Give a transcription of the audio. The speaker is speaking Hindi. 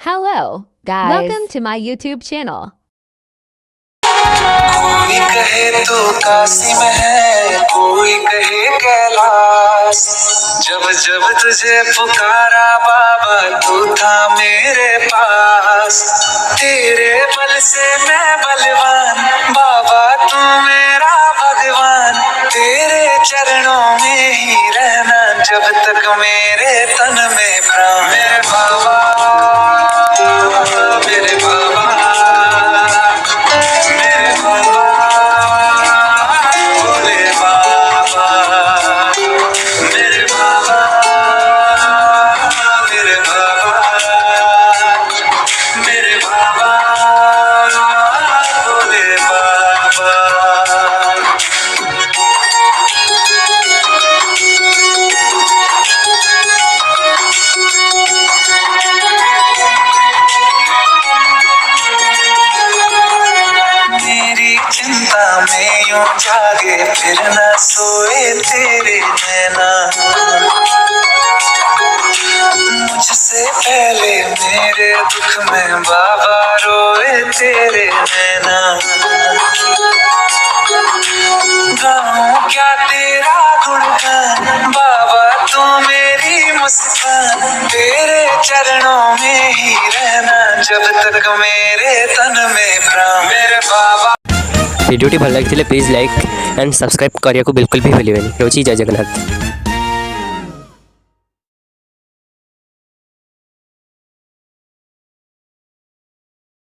Hello, guys. Welcome to my YouTube channel. कोई कहे तो काशी में है, कोई कहे कैलाश। जब जब तुझे पुकारा बाबा तू था मेरे पास। तेरे बल से मैं बलवान, बाबा तू मेरा भगवान। तेरे चरणों में ही रहना जब तक मेरे तन में प्राण। मेरे बाबा, मेरे बाबा, मेरे बाबा, भोले बाबा, मेरे बाबा, मेरे बाबा, मेरे बाबा, भोले बाबा। मेरी चिंता में यूं जागे फिर न सोए तेरे नैना। मुझसे पहले मेरे दुख में बाबा रोए तेरे नैना। गाऊं क्या तेरा गुणगान, बाबा तू मेरी मुस्कान। तेरे चरणों में ही रहना जब तक मेरे तन में प्राण। मेरे बाबा। भिडियोटी भल लगी प्लीज लाइक एंड सब्सक्राइब करने को बिल्कुल भी भूलिए। जय जगन्नाथ।